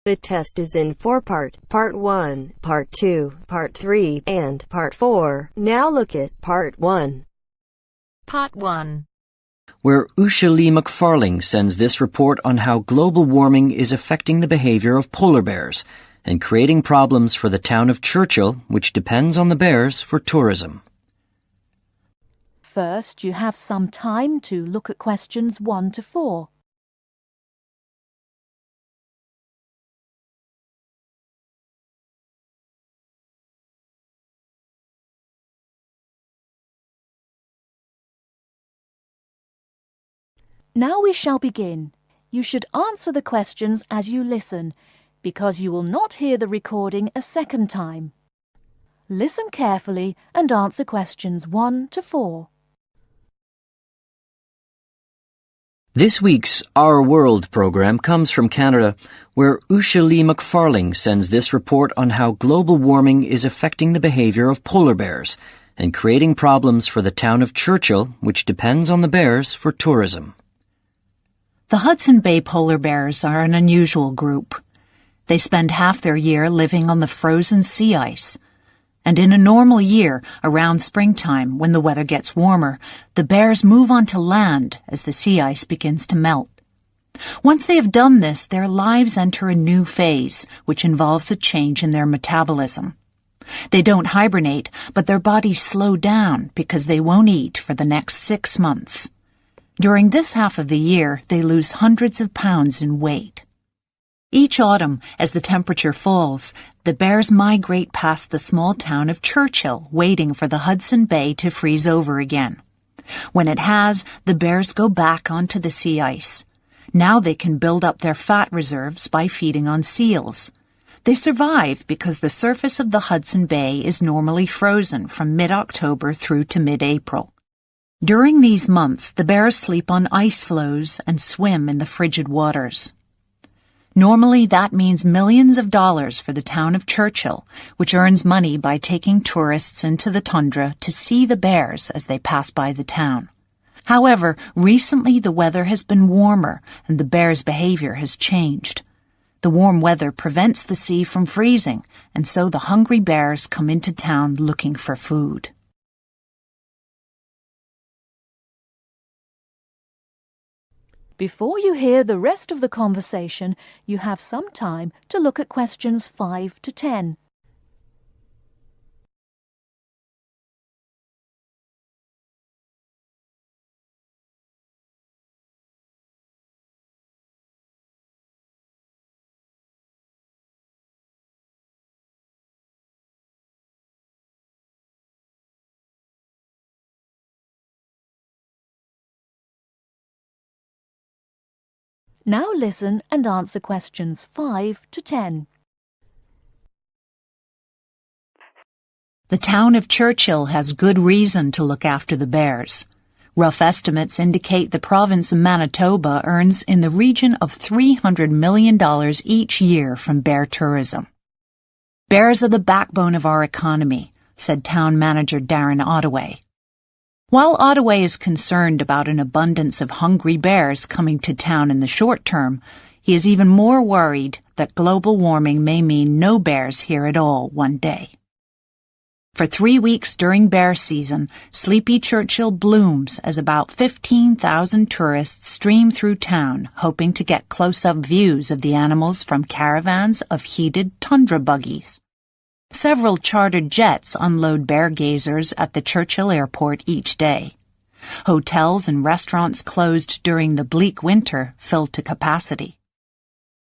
The test is in 4-part, Part 1, Part 2, Part 3, and Part 4. Now look at Part 1. Part 1. Where Usha Lee McFarling sends this report on how global warming is affecting the behavior of polar bears and creating problems for the town of Churchill, which depends on the bears for tourism. First, you have some time to look at questions 1 to 4. Now we shall begin. You should answer the questions as you listen, because you will not hear the recording a second time. Listen carefully and answer questions 1 to 4. This week's Our World program comes from Canada, where Usha Lee McFarling sends this report on how global warming is affecting the behavior of polar bears and creating problems for the town of Churchill, which depends on the bears for tourism. The Hudson Bay polar bears are an unusual group. They spend half their year living on the frozen sea ice. And in a normal year, around springtime, when the weather gets warmer, the bears move onto land as the sea ice begins to melt. Once they have done this, their lives enter a new phase, which involves a change in their metabolism. They don't hibernate, but their bodies slow down because they won't eat for the next 6 months. During this half of the year, they lose hundreds of pounds in weight. Each autumn, as the temperature falls, the bears migrate past the small town of Churchill, waiting for the Hudson Bay to freeze over again. When it has, the bears go back onto the sea ice. Now they can build up their fat reserves by feeding on seals. They survive because the surface of the Hudson Bay is normally frozen from mid-October through to mid-April. During these months, the bears sleep on ice floes and swim in the frigid waters. Normally, that means millions of dollars for the town of Churchill, which earns money by taking tourists into the tundra to see the bears as they pass by the town. However, recently the weather has been warmer and the bears' behavior has changed. The warm weather prevents the sea from freezing, and so the hungry bears come into town looking for food. Before you hear the rest of the conversation, you have some time to look at questions 5 to 10. Now listen and answer questions 5 to 10. The town of Churchill has good reason to look after the bears. Rough estimates indicate the province of Manitoba earns in the region of $300 million each year from bear tourism. Bears are the backbone of our economy, said town manager Darren Ottaway. While Ottaway is concerned about an abundance of hungry bears coming to town in the short term, he is even more worried that global warming may mean no bears here at all one day. For 3 weeks during bear season, Sleepy Churchill blooms as about 15,000 tourists stream through town, hoping to get close-up views of the animals from caravans of heated tundra buggies. Several chartered jets unload bear gazers at the Churchill airport each day. Hotels and restaurants closed during the bleak winter fill to capacity.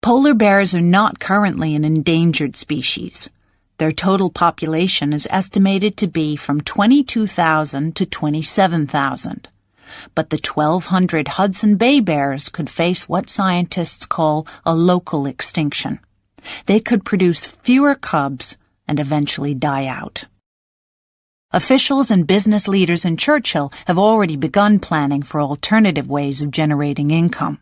Polar bears are not currently an endangered species. Their total population is estimated to be from 22,000 to 27,000. But the 1,200 Hudson Bay bears could face what scientists call a local extinction. They could produce fewer cubs and eventually die out. Officials and business leaders in Churchill have already begun planning for alternative ways of generating income.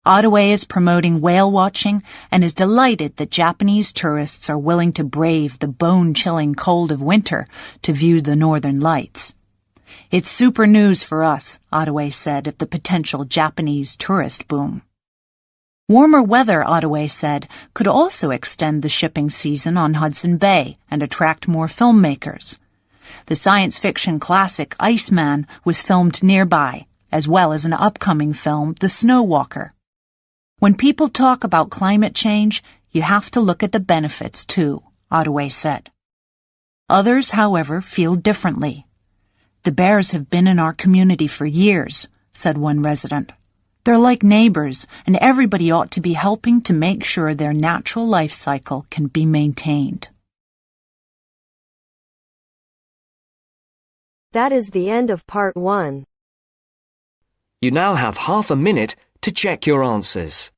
Ottaway is promoting whale watching and is delighted that Japanese tourists are willing to brave the bone-chilling cold of winter to view the northern lights. It's super news for us, Ottaway said of the potential Japanese tourist boom. Warmer weather, Ottaway said, could also extend the shipping season on Hudson Bay and attract more filmmakers. The science fiction classic Iceman was filmed nearby, as well as an upcoming film, The Snow Walker. When people talk about climate change, you have to look at the benefits too, Ottaway said. Others, however, feel differently. The bears have been in our community for years, said one resident. They're like neighbors, and everybody ought to be helping to make sure their natural life cycle can be maintained. That is the end of part 1. You now have half a minute to check your answers.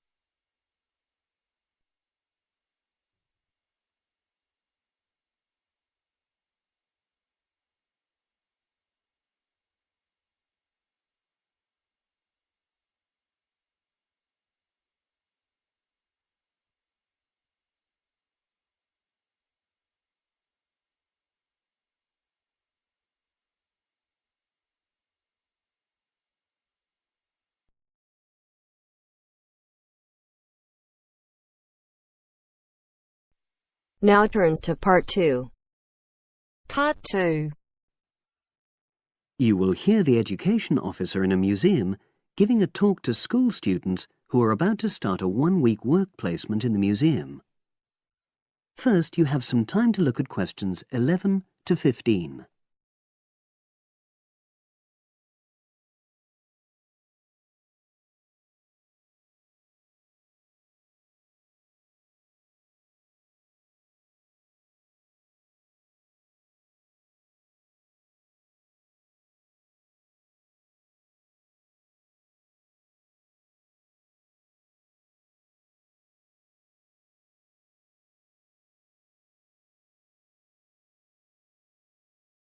Now turns to part 2. Part 2. You will hear the education officer in a museum giving a talk to school students who are about to start a 1-week work placement in the museum. First, you have some time to look at questions 11 to 15.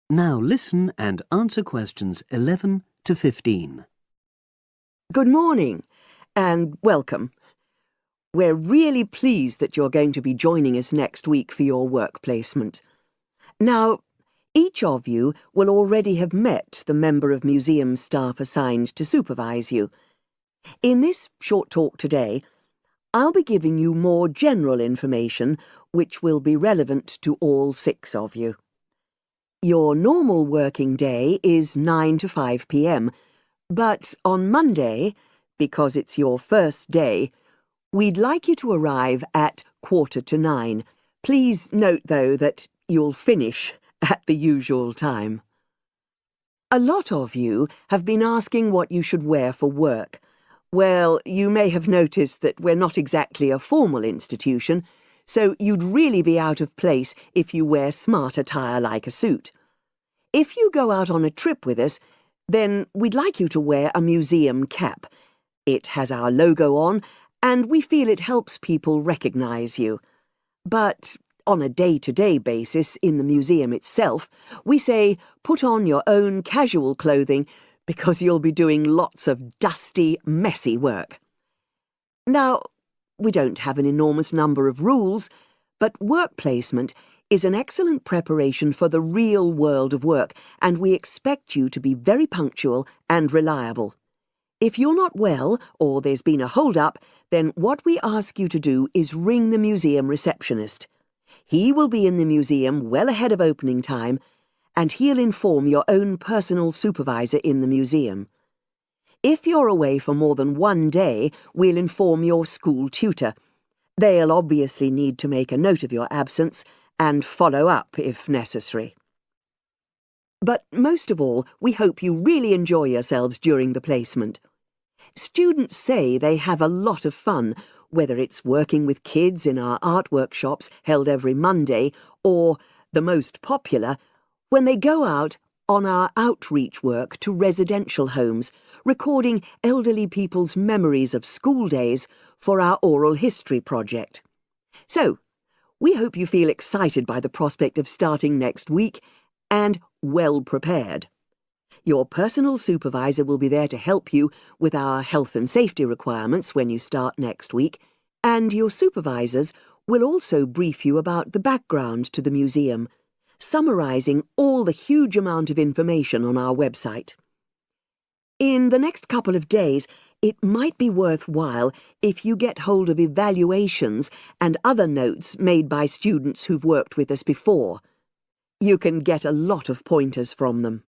Now listen and answer questions 11 to 15. Good morning and welcome. We're really pleased that you're going to be joining us next week for your work placement. Now, each of you will already have met the member of museum staff assigned to supervise you. In this short talk today, I'll be giving you more general information which will be relevant to all 6 of you. Your normal working day is 9 to 5 p.m, but on Monday, because it's your first day, we'd like you to arrive at 8:45. Please note, though, that you'll finish at the usual time. A lot of you have been asking what you should wear for work. Well, you may have noticed that we're not exactly a formal institution, so you'd really be out of place if you wear smart attire like a suit. If you go out on a trip with us, then we'd like you to wear a museum cap. It has our logo on, and we feel it helps people recognise you. But on a day-to-day basis in the museum itself, we say put on your own casual clothing because you'll be doing lots of dusty, messy work. Now, we don't have an enormous number of rules, but work placement is an excellent preparation for the real world of work, and we expect you to be very punctual and reliable. If you're not well, or there's been a hold-up, then what we ask you to do is ring the museum receptionist. He will be in the museum well ahead of opening time, and he'll inform your own personal supervisor in the museum. If you're away for more than 1 day, we'll inform your school tutor. They'll obviously need to make a note of your absence and follow up if necessary. But most of all, we hope you really enjoy yourselves during the placement. Students say they have a lot of fun, whether it's working with kids in our art workshops held every Monday, or, the most popular, when they go out on our outreach work to residential homes, recording elderly people's memories of school days for our oral history project. So, we hope you feel excited by the prospect of starting next week and well prepared. Your personal supervisor will be there to help you with our health and safety requirements when you start next week, and your supervisors will also brief you about the background to the museum, summarising all the huge amount of information on our website. In the next couple of days, it might be worthwhile if you get hold of evaluations and other notes made by students who've worked with us before. You can get a lot of pointers from them.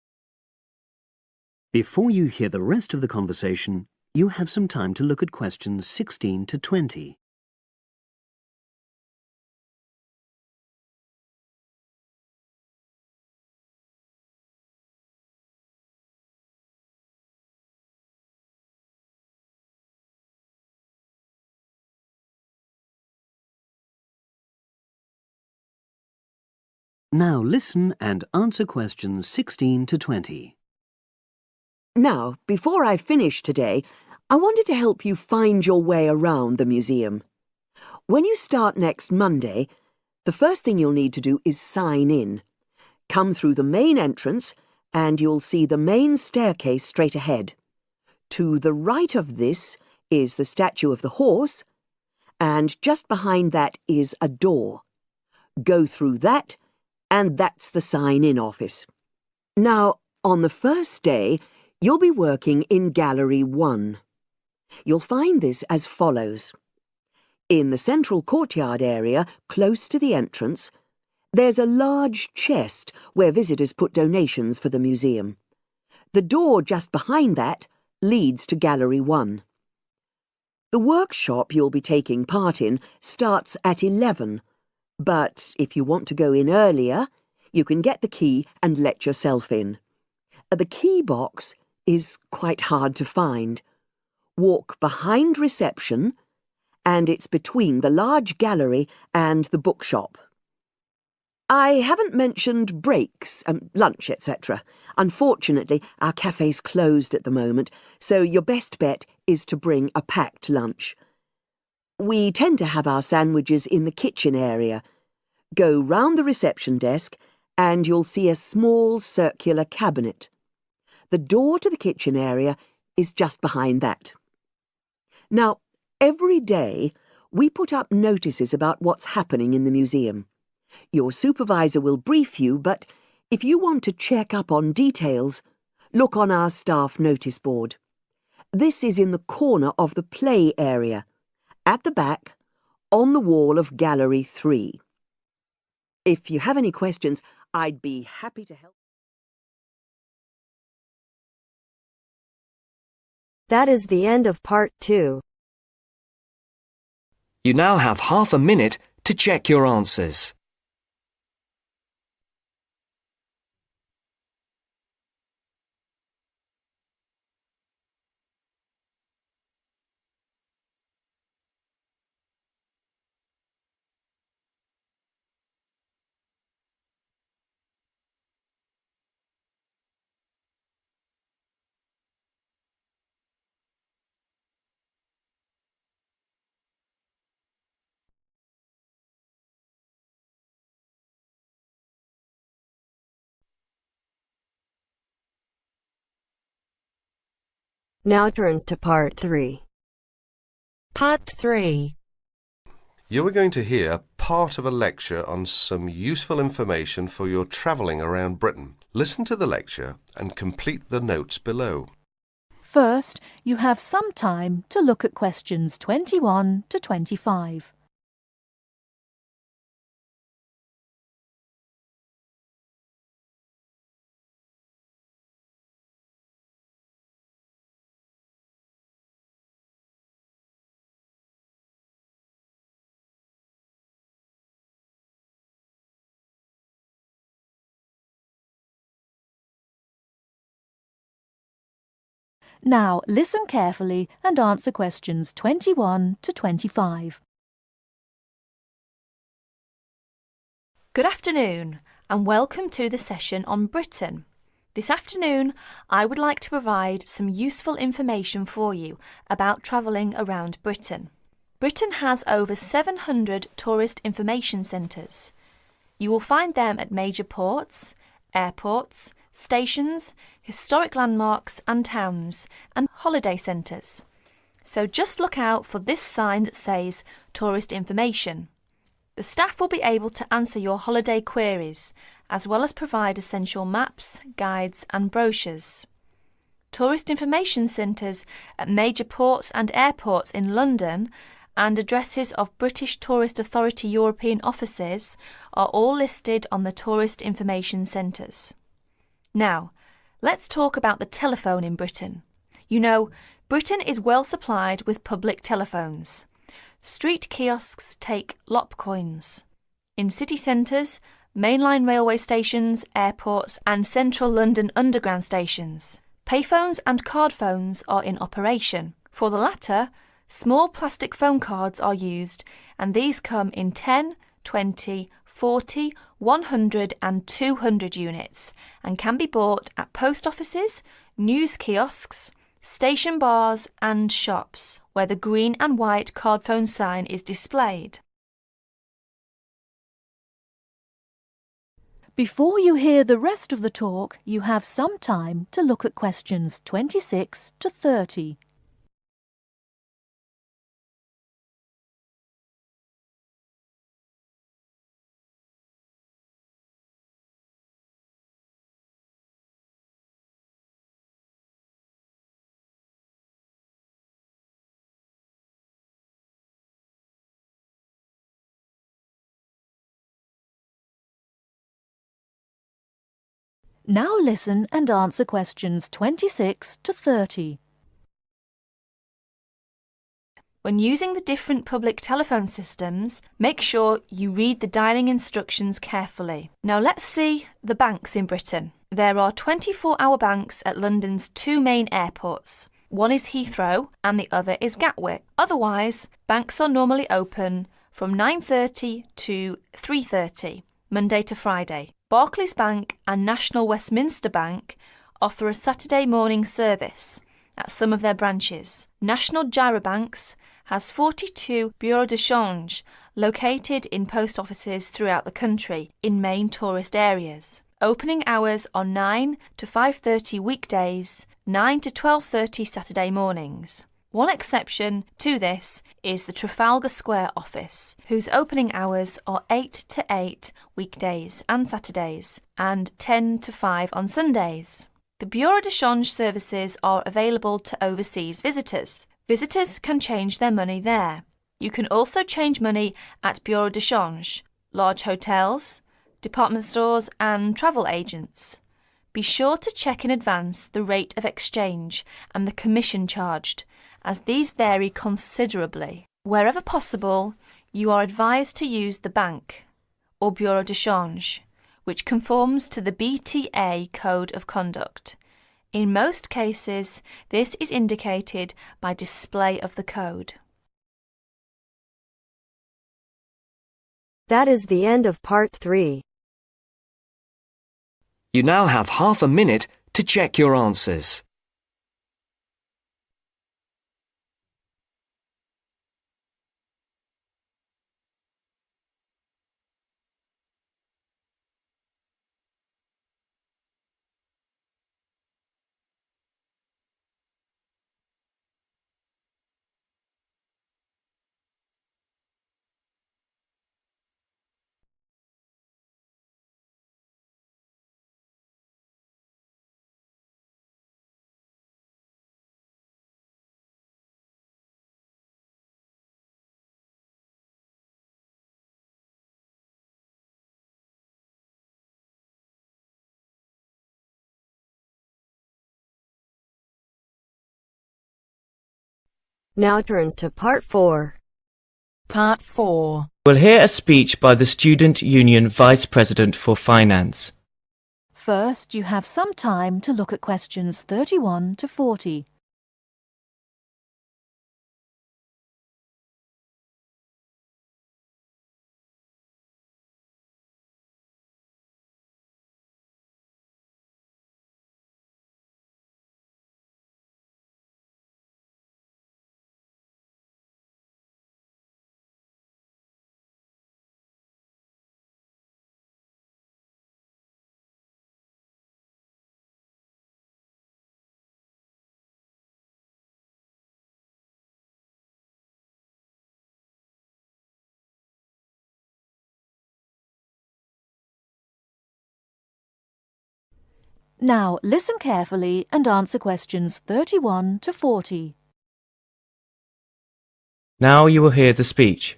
Before you hear the rest of the conversation, you have some time to look at questions 16 to 20. Now listen and answer questions 16 to 20. Now, before I finish today, I wanted to help you find your way around the museum. When you start next Monday, the first thing you'll need to do is sign in. Come through the main entrance and you'll see the main staircase straight ahead. To the right of this is the statue of the horse, and just behind that is a door. Go through that, and that's the sign-in office. Now, on the first day, you'll be working in Gallery 1. You'll find this as follows. In the central courtyard area, close to the entrance, there's a large chest where visitors put donations for the museum. The door just behind that leads to Gallery 1. The workshop you'll be taking part in starts at 11, but if you want to go in earlier, you can get the key and let yourself in. The key box is quite hard to find. Walk behind reception, and it's between the large gallery and the bookshop. I haven't mentioned breaks, lunch, etc. Unfortunately, our cafe's closed at the moment, so your best bet is to bring a packed lunch. We tend to have our sandwiches in the kitchen area. Go round the reception desk and you'll see a small circular cabinet. The door to the kitchen area is just behind that. Now, every day we put up notices about what's happening in the museum. Your supervisor will brief you, but if you want to check up on details, look on our staff notice board. This is in the corner of the play area, at the back, on the wall of Gallery 3. If you have any questions, I'd be happy to help. That is the end of part 2. You now have half a minute to check your answers. Now turns to part 3. Part 3. You are going to hear part of a lecture on some useful information for your travelling around Britain. Listen to the lecture and complete the notes below. First, you have some time to look at questions 21 to 25. Now, listen carefully and answer questions 21 to 25. Good afternoon and welcome to the session on Britain. This afternoon, I would like to provide some useful information for you about travelling around Britain. Britain has over 700 tourist information centres. You will find them at major ports, airports, stations, historic landmarks and towns, and holiday centres. So just look out for this sign that says Tourist Information. The staff will be able to answer your holiday queries, as well as provide essential maps, guides and brochures. tourist information centres at major ports and airports in London, and addresses of British Tourist Authority European offices are all listed on the tourist information centres. Now, let's talk about the telephone in Britain. You know, Britain is well supplied with public telephones. Street kiosks take lop coins. In city centres, mainline railway stations, airports and central London underground stations, payphones and card phones are in operation. For the latter, small plastic phone cards are used, and these come in 10, 20, 40, 100 and 200 units and can be bought at post offices, news kiosks, station bars and shops where the green and white card phone sign is displayed. Before you hear the rest of the talk, you have some time to look at questions 26 to 30. Now listen and answer questions 26 to 30. When using the different public telephone systems, make sure you read the dialling instructions carefully. Now let's see the banks in Britain. There are 24-hour banks at London's two main airports. One is Heathrow and the other is Gatwick. Otherwise, banks are normally open from 9:30 to 3:30, Monday to Friday. Barclays Bank and National Westminster Bank offer a Saturday morning service at some of their branches. National Gyro Banks has 42 bureaux de change located in post offices throughout the country in main tourist areas. Opening hours are 9 to 5:30 weekdays, 9 to 12:30 Saturday mornings. One exception to this is the Trafalgar Square office, whose opening hours are 8 to 8 weekdays and Saturdays, and 10 to 5 on Sundays. The Bureau de Change services are available to overseas visitors. Visitors can change their money there. You can also change money at Bureau de Change, large hotels, department stores and travel agents. Be sure to check in advance the rate of exchange and the commission charged, as these vary considerably. Wherever possible, you are advised to use the bank or Bureau de Change, which conforms to the BTA Code of Conduct. In most cases, this is indicated by display of the code. That is the end of part 3. You now have half a minute to check your answers. Now turns to part 4. Part 4. We'll hear a speech by the Student Union Vice President for Finance. First, you have some time to look at questions 31 to 40. Now listen carefully and answer questions 31 to 40. Now you will hear the speech.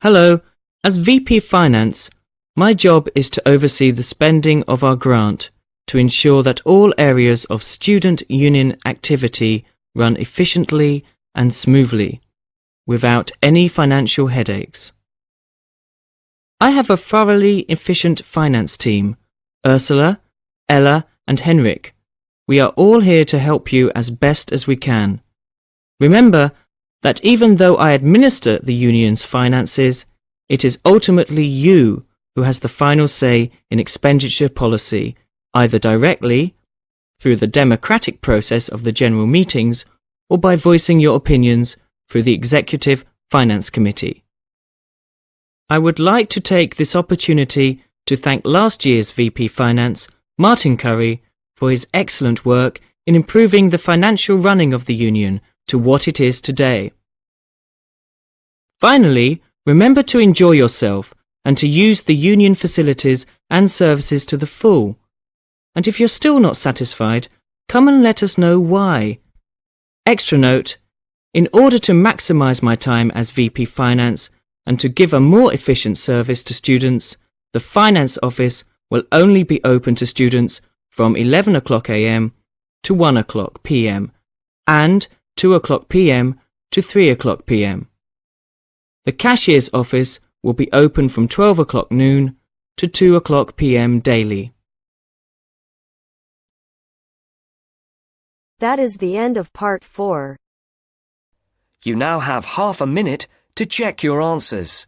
Hello, as VP Finance, my job is to oversee the spending of our grant to ensure that all areas of student union activity run efficiently and smoothly, without any financial headaches. I have a thoroughly efficient finance team, Ursula, Ella and Henrik. We are all here to help you as best as we can. Remember that even though I administer the union's finances, it is ultimately you who has the final say in expenditure policy, either directly, through the democratic process of the general meetings, or by voicing your opinions through the Executive Finance Committee. I would like to take this opportunity to thank last year's VP Finance, Martin Curry, for his excellent work in improving the financial running of the union to what it is today. Finally, remember to enjoy yourself and to use the union facilities and services to the full. And if you're still not satisfied, come and let us know why. Extra note, in order to maximise my time as VP Finance and to give a more efficient service to students, the Finance Office will only be open to students from 11 o'clock AM to 1 o'clock PM and 2 o'clock PM to 3 o'clock PM. The Cashier's Office will be open from 12 o'clock noon to 2 o'clock PM daily. That is the end of part 4. You now have half a minute to check your answers.